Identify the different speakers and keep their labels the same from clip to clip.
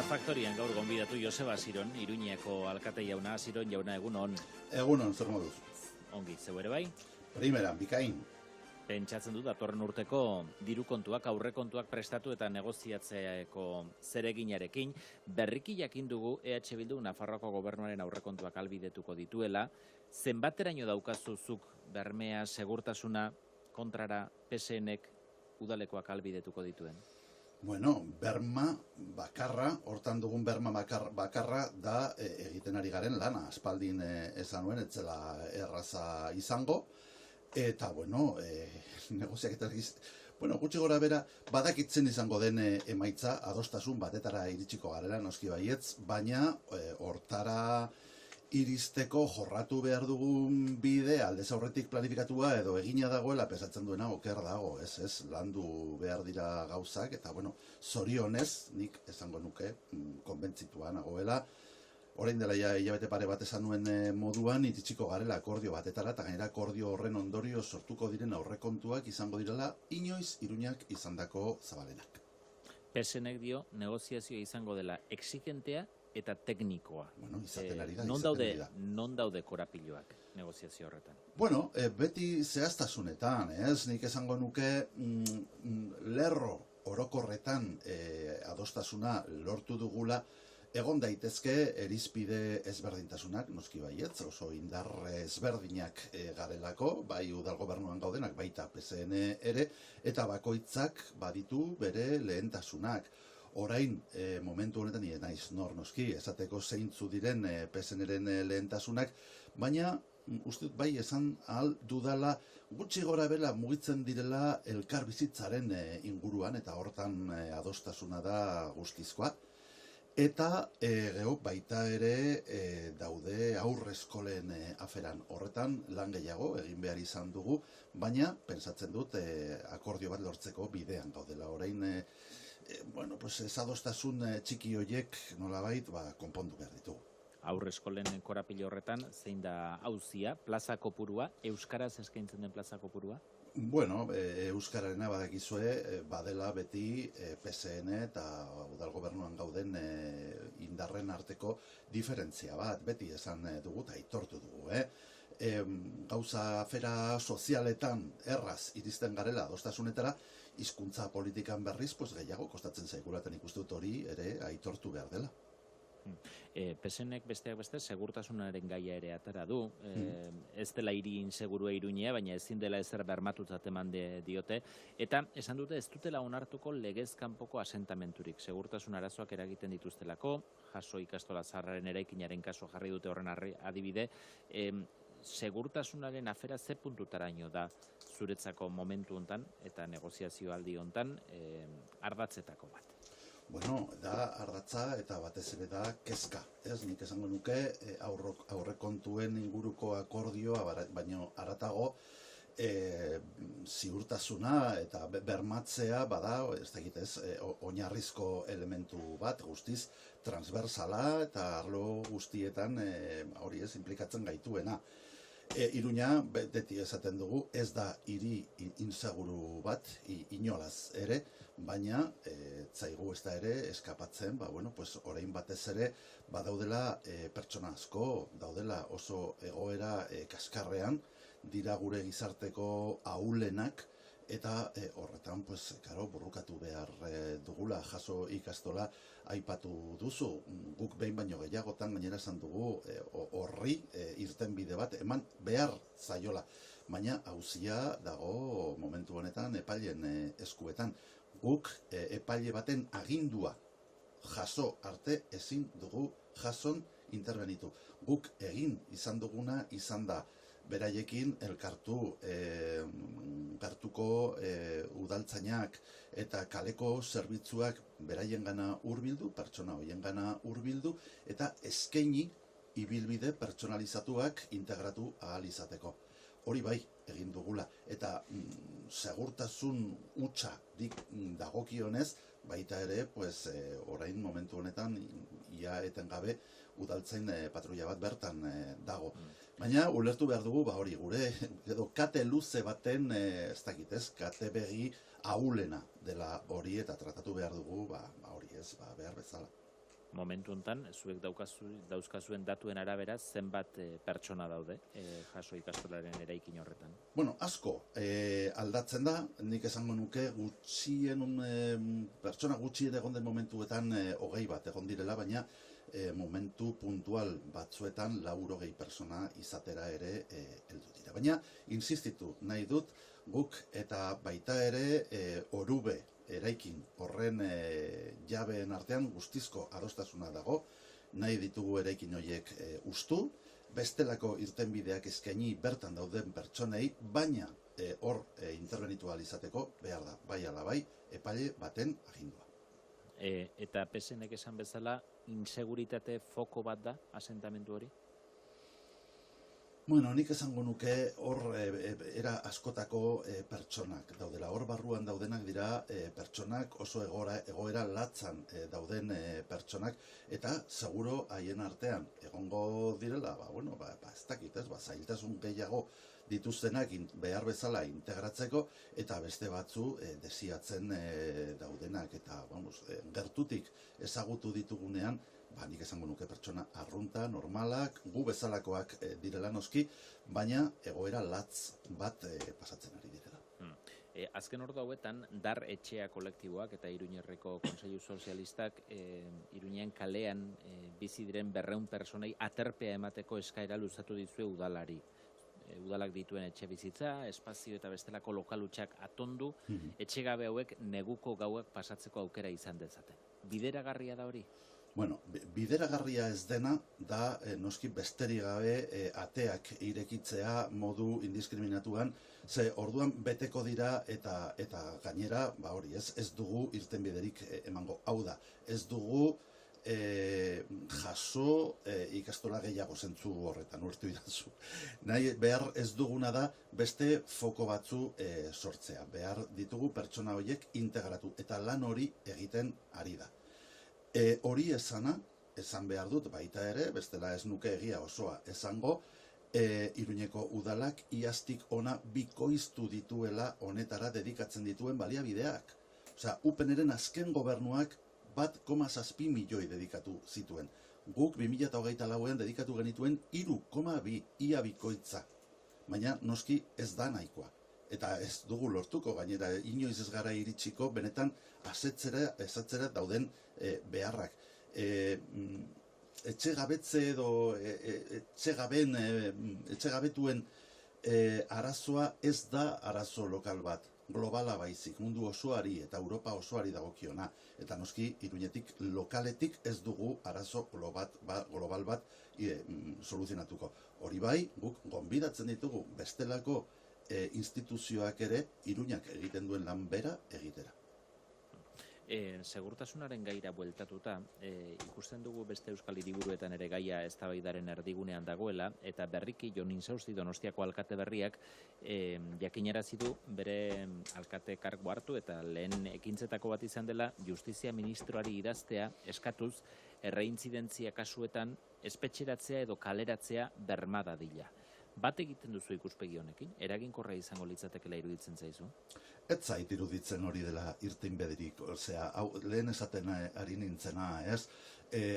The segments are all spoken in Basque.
Speaker 1: Faktorian gaur gonbidatu Joseba Ziron, Iruñeko alkate jauna. Ziron jauna, egunon.
Speaker 2: Egunon, zer moduz?
Speaker 1: Ongi, zeu ere bai?
Speaker 2: Primeran, bikain.
Speaker 1: Pentsatzen dut, datorren urteko diru kontuak, aurrekontuak prestatu eta negoziatzeako zereginarekin, berriki jakin dugu EH Bildu Nafarroako gobernuaren aurrekontuak albidetuko dituela. Zenbateraino daukazuzuk bermea, segurtasuna, kontrara PSNek udalekoak albidetuko dituen?
Speaker 2: Bueno, berma bakarra, hortan dugun berma bakarra da egiten ari garen lana. Aspaldin esan nuen, etzela erraza izango. Eta, bueno, negoziaketak bueno, gutxi gora bera, badakitzen izango den emaitza, adostasun batetara iritsiko garela, noski baietz, baina hortara iristeko jorratu behar dugun bide, aldez aurretik planifikatua edo egina dagoela, pesatzen duena oker dago, ez, landu behar dira gauzak, eta, bueno, zorionez, nik esango nuke, konbentzitua nagoela, orain dela hilabete pare bat esan nuen moduan, iritsiko garela akordio batetara, eta gainera akordio horren ondorio sortuko diren aurrekontuak izango direla, inoiz Iruñak izandako zabalenak.
Speaker 1: PSNek dio, negoziazioa izango dela exigentea eta teknikoa.
Speaker 2: Bueno, izaten ari da,
Speaker 1: Non daude korapiloak negoziazio horretan?
Speaker 2: Bueno, beti zehaztasunetan, nik esango nuke lerro orokorretan adostasuna lortu dugula, egon daitezke erizpide ezberdintasunak, noski baietz, oso indar ezberdinak garelako, bai udal gobernuan gaudenak, baita PSN ere, eta bakoitzak baditu bere lehentasunak. Orain, momentu honetan nire naiz nor noski, esateko zeintzu diren PSN-eren lehentasunak, baina uste bai esan ahal dudala gutxi gora bela mugitzen direla elkar bizitzaren inguruan, eta hortan adostasuna da guztizkoa. Eta geho baita ere daude aurreskolen aferan. Horretan lan gehiago egin behar izan dugu, baina pentsatzen dut akordio bat lortzeko bidean gaudela. Orain, bueno, pues ezadostasun txiki horiek nolabait konpondu behar ditugu.
Speaker 1: Aurreskolen korapilo horretan, zein da auzia, plaza kopurua, euskaraz eskaintzen den plaza kopurua?
Speaker 2: Bueno, euskararena badakizue, badela beti PSN eta udal gobernuan gauden indarren arteko diferentzia bat, beti esan dugu eta aitortu dugu. Gauza afera sozialetan erraz iristen garela adostasunetara, hizkuntza politikan berriz, gehiago kostatzen zaigulaten ikusten dut hori ere aitortu behar dela.
Speaker 1: PSNek besteak beste segurtasunaren gaia ere atera du. Ez dela hiri insegurua Iruñea, baina ezin dela ezer bermatutzat eman diote. Eta esan dute ez dutela onartuko legez kanpoko asentamenturik. Segurtasun arazoak eragiten dituztelako, jaso ikastola zaharraren eraikinaren kaso jarri dute horren adibide. Segurtasunaren afera ze puntutaraino da zuretzako momentu hontan eta negoziazio aldi hontan ardatzetako bat?
Speaker 2: Bueno, da ardatza eta batez ere da kezka. Nik esango nuke aurrekontuen inguruko akordioa, baino haratago ziurtasuna eta bermatzea bada, ez dakitez, oinarrizko elementu bat, guztiz transversala eta arlo guztietan hori ez implikatzen gaituena. Iruña, beti esaten dugu, ez da hiri inseguru bat, inolaz ere, baina zaigu ez da ere eskapatzen, orain batez ere, badaudela pertsona asko, daudela oso egoera kaskarrean, dira gure gizarteko ahulenak, eta horretan, burrukatu behar dugula, jaso ikastola aipatu duzu. Guk behin baino gehiagotan gainera esan dugu horri irten bide bat eman behar zaiola. Baina auzia dago momentu honetan epaileen eskuetan. Guk epaile baten agindua jaso arte ezin dugu jason interbenitu. Guk egin izan duguna izan da beraiekin elkartu, gartuko udaltzainak eta kaleko zerbitzuak beraien gana hurbildu, pertsona horien gana hurbildu, eta eskaini ibilbide pertsonalizatuak integratu ahal izateko. Hori bai egin dugula, eta segurtasun hutsa dagokionez, baita ere, orain momentu honetan, ia etengabe udaltzain patrulla bat bertan dago. Baina ulertu behar dugu, hori gure, edo kate luze baten, ez dakitez, kate begi ahulena dela hori, eta tratatu behar dugu, hori ez, behar bezala.
Speaker 1: Momentu honetan, zuek dauzkazuen datuen arabera, zenbat pertsona daude jaso ikastolaren eraikin horretan?
Speaker 2: Bueno, asko aldatzen da, nik esango nuke pertsona gutxien egon den momentuetan 20 egon direla, baina momentu puntual batzuetan 80 pertsona izatera ere heldu dira. Baina, insistitu nahi dut, guk eta baita ere Orube eraikin horren jabeen artean guztizko adostasuna dago, nahi ditugu eraikin horiek hustu, bestelako irtenbideak eskaini bertan dauden pertsonei, baina hor interbenitu ahal izateko behar da, bai ala bai, epaile baten agindua.
Speaker 1: Eta PSNek esan bezala, inseguritate foko bat da asentamendu hori?
Speaker 2: Bueno, nik esango nuke hor era askotako pertsonak daudela. Hor barruan daudenak dira pertsonak oso egoera latzan dauden pertsonak, eta seguro haien artean egongo direla, ez dakit, zailtasun gehiago dituztenak behar bezala integratzeko, eta beste batzu desiatzen daudenak, eta gertutik ezagutu ditugunean, nik esango nuke pertsona arrunta, normalak, gu bezalakoak direla noski, baina egoera latz bat pasatzen ari direla.
Speaker 1: Azken ordu hauetan, Dar Etxea kolektiboak eta Iruñerreko Kontseilu Sozialistak Iruñean kalean bizi diren 200 pertsonei aterpea emateko eskaera luzatu dizue udalari. Udalak dituen etxe bizitza, espazio eta bestelako lokalutxak atondu, etxegabe hauek neguko gauak pasatzeko aukera izan dezaten. Bideragarria da hori?
Speaker 2: Bueno, bideragarria ez dena da noski besterik gabe ateak irekitzea modu indiskriminatuan, ze orduan beteko dira eta gainera, ez dugu irtenbiderik emango. Hau da, ez dugu jaso ikastola gehiago zentzu horretan, urtu idazu. Behar ez duguna da beste foko batzu sortzea. Behar ditugu pertsona horiek integratu eta lan hori egiten ari da. Hori esan behar dut baita ere, bestela ez nuke egia osoa esango, Iruñeko udalak iaztik ona bikoiztu dituela honetara dedikatzen dituen baliabideak. Osea, UPNren azken gobernuak 1,7 milioi dedikatu zituen. Guk 2024an dedikatu genituen 3,2 ia bikoitza. Baina noski ez da nahikoa. Eta ez dugu lortuko, gainera inoiz ez gara iritsiko benetan esatzera dauden beharrak. Etxegabetze edo etxegabetuen arazoa ez da arazo lokal bat, globala baizik, mundu osoari eta Europa osoari dagokiona. Eta noski, Iruñetik lokaletik ez dugu arazo global bat soluzionatuko. Hori bai, guk gonbidatzen ditugu bestelako instituzioak ere Iruñak egiten duen lan bera egitera.
Speaker 1: Segurtasunaren gaira bueltatuta, ikusten dugu beste euskal hiriburuetan ere gaia eztabaidaren erdigunean dagoela, eta berriki Jon Insaurzi Donostiako alkate berriak jakinarazi du bere alkate kargu hartu eta lehen ekintzetako bat izan dela justizia ministroari idaztea eskatuz erreintzidentzia kasuetan espetxeratzea edo kaleratzea berma dadila. Bat egiten duzu ikuspegi honekin? Eraginkorra izango litzatekela iruditzen zaizu?
Speaker 2: Ez zait iruditzen hori dela irtenbiderik, lehen esaten ari nintzena, ez?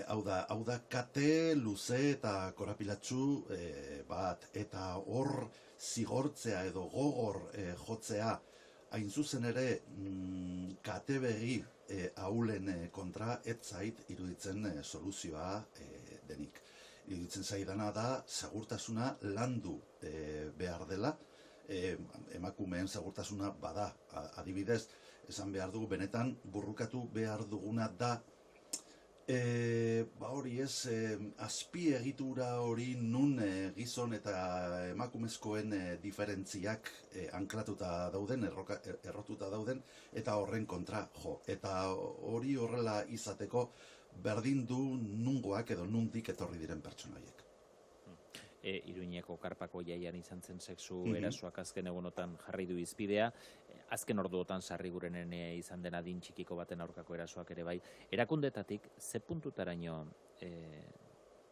Speaker 2: Hau da, kate, luze eta korapilatsu bat, eta hor zigortzea edo gogor jotzea, hain zuzen ere kate begi ahulen kontra, ez zait iruditzen soluzioa denik. Iruditzen zaidana da, segurtasuna landu behar dela, emakumeen segurtasuna bada, adibidez, esan behar dugu, benetan burrukatu behar duguna da, azpiegitura hori nun gizon eta emakumezkoen diferentziak anklatuta dauden, errotuta dauden, eta horren kontra jo. Eta hori horrela izateko, berdin du nungoak edo nundik etorri diren pertsonaiek.
Speaker 1: Iruñeko karpako jaian izan zen sexu erasoak azken egunotan jarri du izpidea, azken orduotan Sarrigurenen izan den adin txikiko baten aurkako erasoak ere bai. Erakundetatik, ze puntutaraino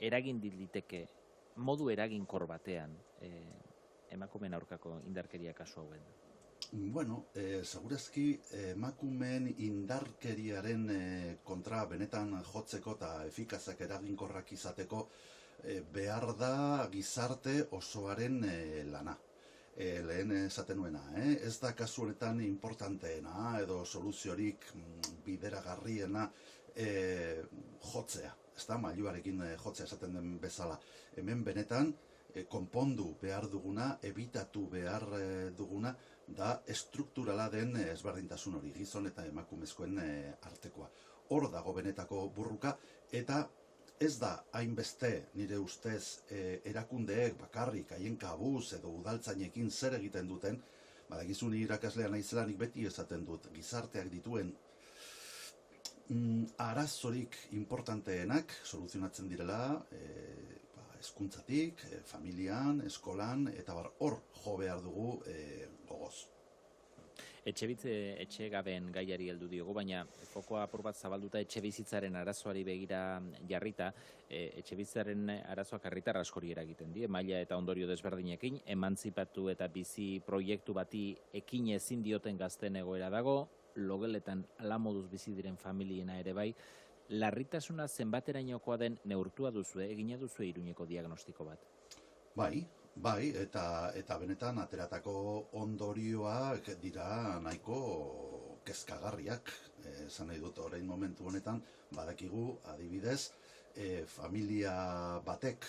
Speaker 1: eragin diteke modu eraginkor batean emakumeen aurkako indarkeria kasu hauen?
Speaker 2: Bueno, segurazki emakumeen indarkeriaren kontra benetan jotzeko eta efikazak eraginkorrak izateko behar da gizarte osoaren lana. Lehen esaten nuena, ez da kasu honetan importanteena edo soluziorik bideragarriena jotzea, ez da, mailuarekin jotzea esaten den bezala. Hemen benetan konpondu behar duguna, ebitatu behar duguna, da estrukturala den ezberdintasun hori, gizon eta emakumezkoen artekoa. Hor dago benetako burruka, eta ez da hainbeste nire ustez erakundeek bakarrik haien kabuz edo udaltzainekin zer egiten duten, badakizu ni irakaslea naizelanik beti esaten dut, gizarteak dituen arazorik importanteenak soluzionatzen direla hezkuntzatik, familian, eskolan, eta hor jo behar dugu gogoz.
Speaker 1: Etxe gabeen gaiari heldu diogu, baina fokoa apur bat zabalduta etxe bizitzaren arazoari begira jarrita, etxe bizitzaren arazoak herritar askori eragiten die, maila eta ondorio desberdinekin, emantzipatu eta bizi proiektu bati ekin ezin dioten gazten egoera dago, logeletan ala moduz bizi diren familiena ere bai, larritasuna zenbaterainokoa den neurtua duzue, egina duzue Iruñeko diagnostiko bat?
Speaker 2: Bai, eta benetan ateratako ondorioak dira nahiko kezkagarriak. Esan nahi dut orain momentu honetan, badakigu adibidez, familia batek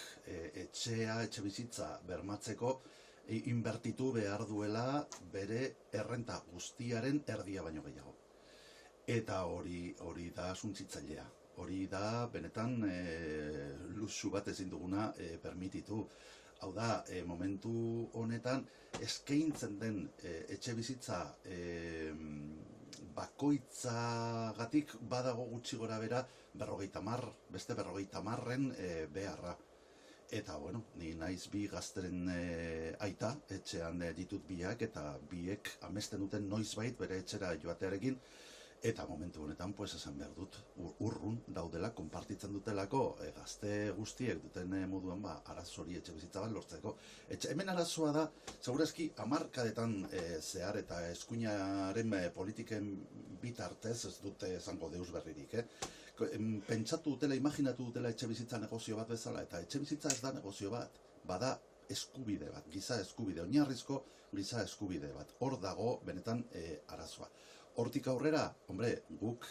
Speaker 2: etxe bizitza bermatzeko inbertitu behar duela bere errenta guztiaren erdia baino gehiago. Eta hori da suntzitzailea. Hori da benetan luxu bat ezin duguna permititu. Hau da, momentu honetan eskaintzen den etxe bizitza bakoitzagatik badago gutxi gora bera beste 50 beharra. Eta, bueno, ni naiz bi gazteren aita, etxean ditut biak, eta biek amesten duten noizbait bere etxera joatearekin, eta momentu honetan, pues, esan behar dut, urrun daudela, konpartitzen dutelako, gazte guztiek duten moduan, arazori etxe bizitza bat lortzeko. Hemen arazoa da, segurazki, hamarkadetan zehar eta eskuinaren politiken bitartez, ez dute esango deus berririk, pentsatu dutela, imaginatu dutela etxe bizitza negozio bat bezala, eta etxe bizitza ez da negozio bat, bada eskubide bat, giza eskubide, oinarrizko giza eskubide bat. Hor dago benetan arazoa. Hortik aurrera, guk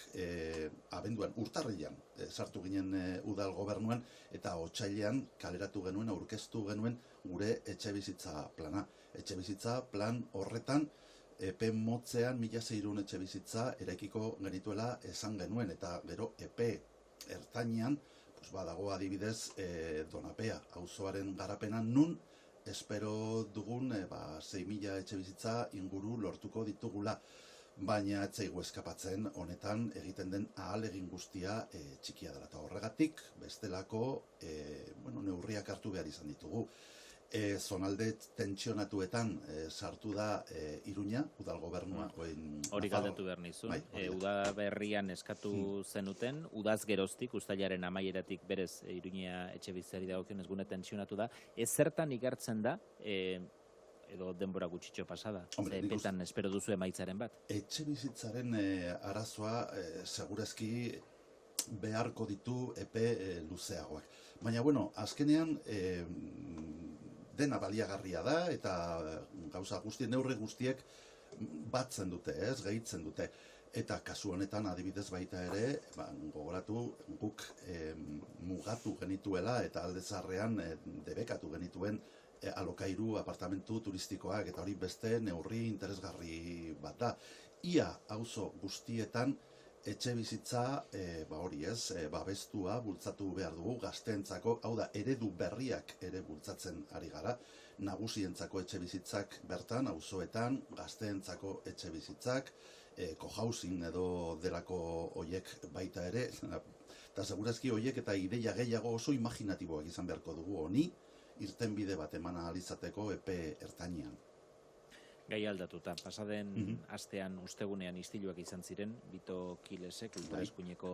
Speaker 2: abenduan, urtarrilean sartu ginen udal gobernuan, eta otsailean kaleratu genuen, aurkeztu genuen gure etxe bizitza plana. Etxe bizitza plan horretan, epe motzean 1.600 etxe bizitza eraikiko genituela esan genuen, eta gero epe ertainean, badago adibidez Donapea auzoaren garapenan nun, espero dugun 6.000 etxe bizitza inguru lortuko ditugula. Baina ez zaigu eskapatzen honetan egiten den ahalegin guztia txikia dela. Eta horregatik, bestelako neurriak hartu behar izan ditugu. Zonalde tentsionatuetan sartu da Iruña, udal gobernua.
Speaker 1: Hori galdetu behar nizun. Udaberrian eskatu zenuten, udaz geroztik, uztailaren amaieratik berez Iruña etxe bizitzari dagokionez gune tentsionatu da. Zertan igartzen da, edo denbora gutxitxo pasada, epetan espero duzu emaitzaren bat?
Speaker 2: Etxe bizitzaren arazoa segurazki beharko ditu epe luzeagoak. Baina, azkenean dena baliagarria da, eta gauza guztien, neurri guztiek batzen dute, gehitzen dute. Eta kasu honetan adibidez baita ere, gogoratu guk mugatu genituela eta alde zaharrean debekatu genituen alokairu apartamentu turistikoak, eta hori beste neurri interesgarri bat da. Ia auzo guztietan etxe bizitza babestua bultzatu behar dugu gazteentzako, hau da, eredu berriak ere bultzatzen ari gara, nagusientzako etxe bizitzak bertan, auzoetan, gazteentzako etxe bizitzak, cohousing edo delako hoiek baita ere, eta segurazki hoiek eta ideia gehiago oso imaginatiboak izan beharko dugu honi, irtenbide bat eman ahal izateko epe ertainean.
Speaker 1: Gai aldatuta, pasaden astean ustegunean istiluak izan ziren, Bito Kilesek, ultraeskuineko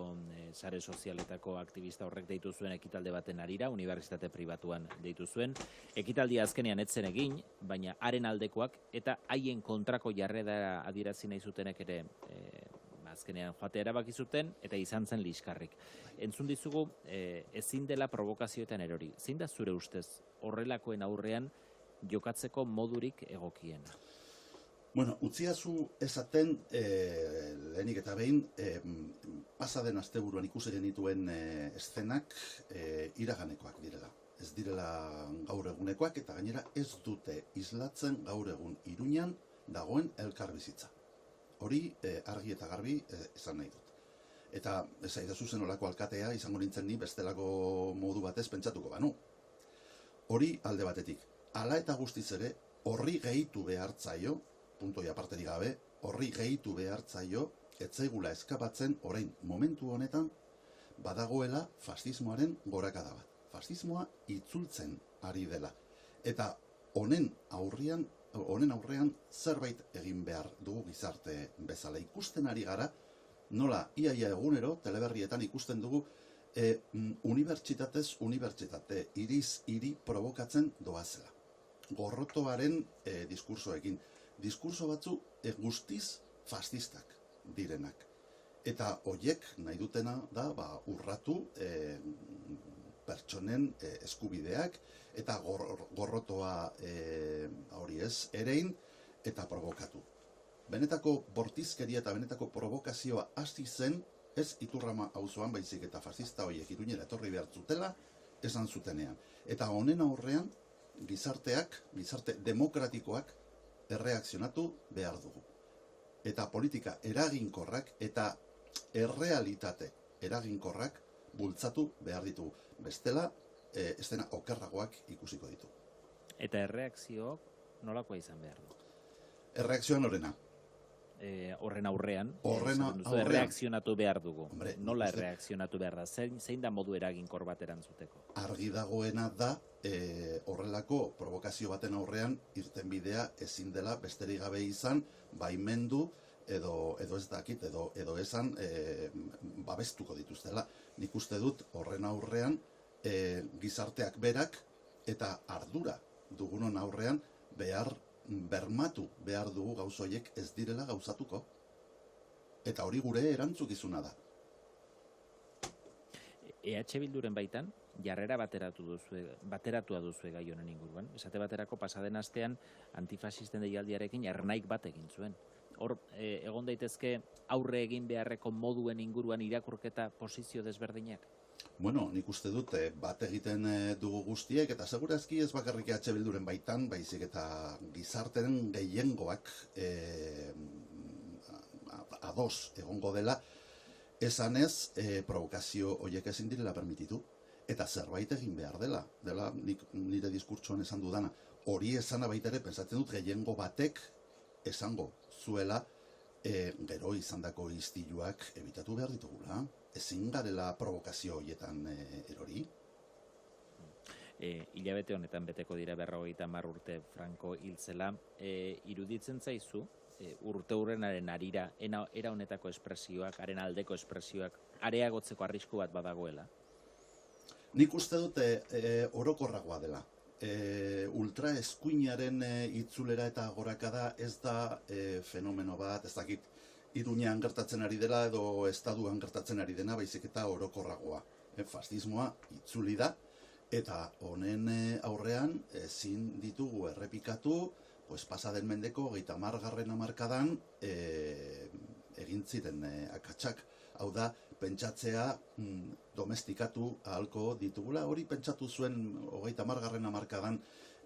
Speaker 1: sare sozialetako aktivista horrek deitu zuen ekitalde baten harira, unibertsitate pribatuan deitu zuen. Ekitaldia azkenean etzen egin, baina haren aldekoak eta haien kontrako jarrera adierazi nahi zutenek ere azkenean joate erabaki zuten eta izan zen liskarrik. Entzun dizugu, ezin dela provokazioetan erori. Zein da zure ustez horrelakoen aurrean jokatzeko modurik egokiena?
Speaker 2: Bueno, utziazu esaten, lehenik eta behin, pasaden asteburuan ikusi genituen eszenak iraganekoak direla. Ez direla gaur egunekoak eta gainera ez dute islatzen gaur egun Iruñan dagoen elkarbizitza. Hori argi eta garbi esan nahi dut. Eta esaidazu zen olako alkatea izango nintzen ni bestelako modu batez pentsatuko banu. Hori alde batetik. Hala eta guztiz ere, horri gehitu behartzaio, puntoi aparterik gabe, horri gehitu behartzaio, etzaigula eskapatzen orain momentu honetan badagoela fascismoaren gorakada bat. Fascismoa itzultzen ari dela. Eta honen aurrean zerbait egin behar dugu gizarte bezala. Ikusten ari gara, nola iaia egunero, teleberrietan ikusten dugu, unibertsitatez unibertsitate, iriz hiri provokatzen doazela. Gorrotoaren diskursoekin. Diskurso batzu guztiz fascistak direnak. Eta hoiek nahi dutena da urratu pertsonen eskubideak eta gorrotoa hori ez erein eta provokatu. Benetako bortizkeria eta benetako provokazioa hasi zen ez Iturrama auzoan baizik eta fascista horiek Iruñera etorri behar zutela esan zutenean. Eta honen aurrean gizarte demokratikoak erreakzionatu behar dugu. Eta politika eraginkorrak eta errealitate eraginkorrak bultzatu behar ditugu. Bestela, estena okerragoak ikusiko ditu.
Speaker 1: Eta erreakzioak nolakoa izan behar du?
Speaker 2: Erreakzioa norena?
Speaker 1: Horren aurrean. Erreakzionatu behar dugu.
Speaker 2: Hombre,
Speaker 1: nola erreakzionatu behar da? Zein da modu eraginkor bat erantzuteko?
Speaker 2: Argi dagoena da, horrelako provokazio baten aurrean irtenbidea ezin dela besterik gabe izan, baimendu edo ez dakit, edo esan babestuko dituztela. Nik uste dut horren aurrean gizarteak berak eta ardura dugunon aurrean bermatu behar dugu gauzoiek ez direla gauzatuko. Eta hori gure erantzukizuna da.
Speaker 1: EH Bilduren baitan, jarrera bateratua duzue gai honen inguruan. Esate baterako pasaden astean antifasisten deialdiarekin ernaik bat egin zuen. Hor, egon daitezke aurre egin beharreko moduen inguruan irakurketa posizio desberdinak?
Speaker 2: Bueno, nik uste dut bat egiten dugu guztiek, eta segurazki ez bakarrik EH Bilduren baitan, baizik eta gizarteren gehiengoak ados egongo dela, esanez provokazio horiek ezin direla permititu, eta zerbait egin behar dela nire diskurtsoan esan dudana. Hori esana baita ere, pentsatzen dut gehiengo batek esango zuela gero izandako istiluak ebitatu behar ditugula. Ezin garela provokazio horietan erori.
Speaker 1: Hilabete honetan beteko dira 50 urte Franco hiltzela. Iruditzen zaizu, urte hurrenaren harira, era honetako espresioak, haren aldeko espresioak, areagotzeko arrisku bat badagoela?
Speaker 2: Nik uste dute orokorragoa dela. Ultraeskuinaren itzulera eta gorakada ez da fenomeno bat, ez dakit, Iruñean gertatzen ari dela edo estaduan gertatzen ari dena, baizik eta orokorragoa. Fascismoa itzuli da, eta honen aurrean ezin ditugu errepikatu, pasaden mendeko 30. hamarkadan egin ziren akatsak. Hau da, pentsatzea domestikatu ahalko ditugula. Hori pentsatu zuen 30. hamarkadan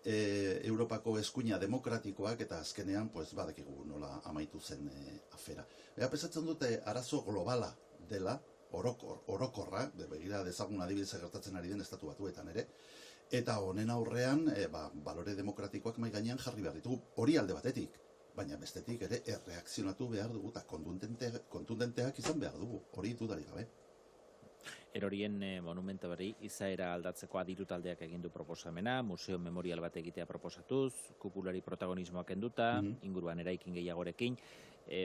Speaker 2: Europako eskuina demokratikoak eta azkenean badakigu nola amaitu zen afera. Pentsatzen dute arazo globala dela, orokorra, begira dezagun adibidez gertatzen ari den estatu batuetan ere, eta honen aurrean balore demokratikoak mahai gainean jarri behar ditugu. Hori alde batetik, baina bestetik ere erreakzionatu behar dugu eta kontundenteak izan behar dugu. Hori dudarik gabe.
Speaker 1: Erorien monumento berri izaera aldatzeko aditu taldeak egin du proposamena, museo memorial bat egitea proposatuz, kupulari protagonismoa kenduta, inguruan eraikin gehiagorekin,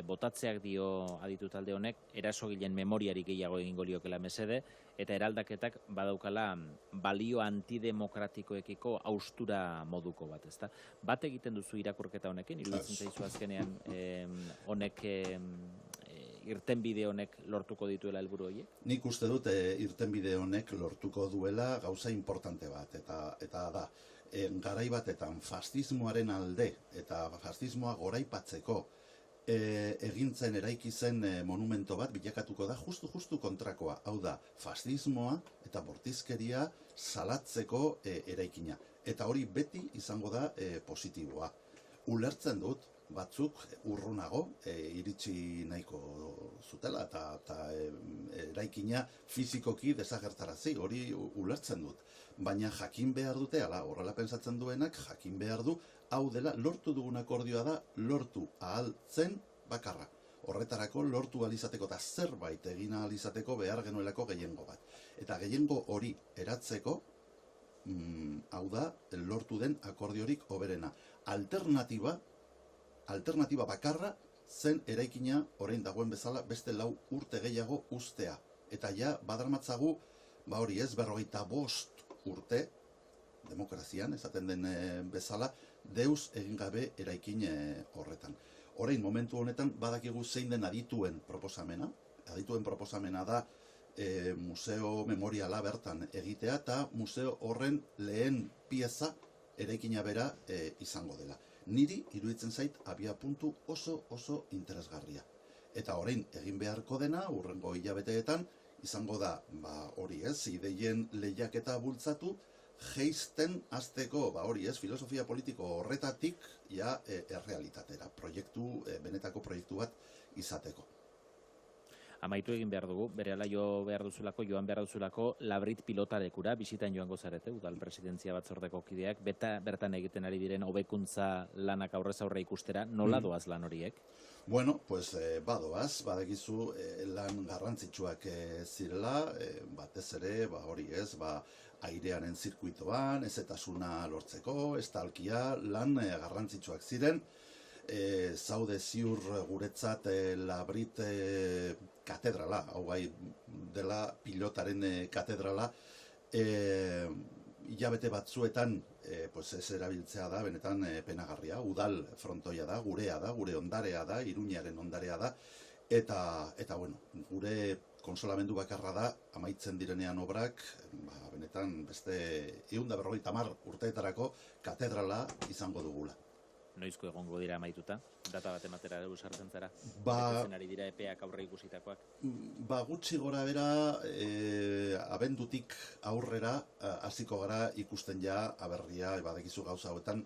Speaker 1: botatzeak dio aditu talde honek, erasogileen memoriari gehiago egingo liokela mesede, eta eraldaketak badaukala balio antidemokratikoekiko haustura moduko bat, ezta? Bat egiten duzu irakurketa honekin, iruditzen zaizu azkenean honek irtenbide honek lortuko dituela helburu horiek?
Speaker 2: Nik uste dut irtenbide honek lortuko duela gauza importante bat, eta da, garai batetan fascismoaren alde eta fascismoa goraipatzeko egintzen eraiki zen monumento bat bilakatuko da justu kontrakoa. Hau da, fascismoa eta bortizkeria salatzeko eraikina. Eta hori beti izango da positiboa. Ulertzen dut, batzuk urrunago iritsi nahiko zutela eta eraikina fizikoki desagertarazi, hori ulertzen dut. Baina jakin behar dute, horrela pentsatzen duenak, jakin behar du, hau dela, lortu dugun akordioa da, lortu ahal zen bakarra. Horretarako lortu alizateko eta zerbait egin alizateko behar genuelako gehiengo bat. Eta gehiengo hori eratzeko, hau da, lortu den akordiorik hoberena. Alternatiba bakarra zen eraikina orain dagoen bezala beste 4 urte gehiago uztea. Eta ja badarmatzagu, hori ez, 45 urte, demokrazian, esaten den bezala, deus egin gabe eraikin horretan. Orain, momentu honetan, badakigu zein den adituen proposamena. Adituen proposamena da museo memoriala bertan egitea, eta museo horren lehen pieza eraikina bera izango dela. Niri iruditzen zait abia puntu oso interesgarria. Eta orain egin beharko dena, hurrengo hilabeteetan, izango da, hori ez, ideien lehiaketa bultzatu, geisten hasteko, hori ez, filosofia politiko horretatik, ja, errealitatera, benetako proiektu bat izateko.
Speaker 1: Amaitu egin behar dugu, berehala joan behar duzulako Labrit pilotalekura, bisitan joango zarete, udal presidentzia batzordeko kideak, bertan egiten ari diren hobekuntza lanak aurrez aurre ikustera, nola doaz lan horiek?
Speaker 2: Bueno, pues badoaz, badakizu lan garrantzitsuak zirela, batez ere, hori ez, airearen zirkuitoan, ezetasuna lortzeko, estalkia, lan garrantzitsuak ziren, zaude ziur guretzat Labrit katedrala, hau gai dela pilotaren katedrala, hilabete batzuetan ez erabiltzea da, benetan penagarria, udal frontoia da, gurea da, gure ondarea da, Iruñaren ondarea da, eta bueno, gure konsolamendu bakarra da, amaitzen direnean obrak, benetan beste 150 urteetarako katedrala izango dugula.
Speaker 1: Noizko egongo dira amaituta? Data bat ematera dugu sartzen zara? Betetzen ari dira epeak aurre ikusitakoak?
Speaker 2: Gutxi gora bera, abendutik aurrera hasiko gara ikusten ja aberria, badekizu gauza hauetan,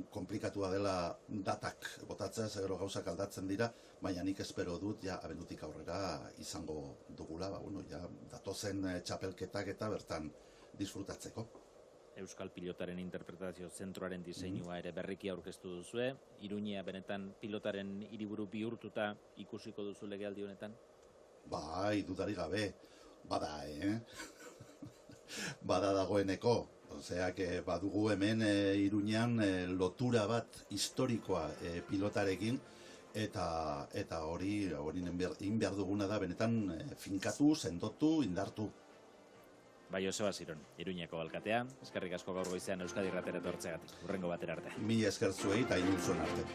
Speaker 2: komplikatua dela datak botatzea, zegero gauzak aldatzen dira, baina nik espero dut, ja, abendutik aurrera izango dugula, ja, datozen txapelketak eta bertan disfrutatzeko.
Speaker 1: Euskal Pilotaren Interpretazio Zentroaren diseinua ere berriki aurkeztu duzue. Iruñea benetan pilotaren hiriburu bihurtuta ikusiko duzu legealdi honetan?
Speaker 2: Bai, dudarik gabe. Bada, Bada dagoeneko. Oseak, badugu hemen Iruñean lotura bat historikoa pilotarekin, eta hori egin behar duguna da benetan finkatu, sendotu, indartu.
Speaker 1: Bai, Joseba Ziron, Iruñeko alkatea, eskerrik asko gaur goizean Euskadi Irratera etortzeagatik. Hurrengo batera arte.
Speaker 2: Mila esker zuei eta inuntzuen arte.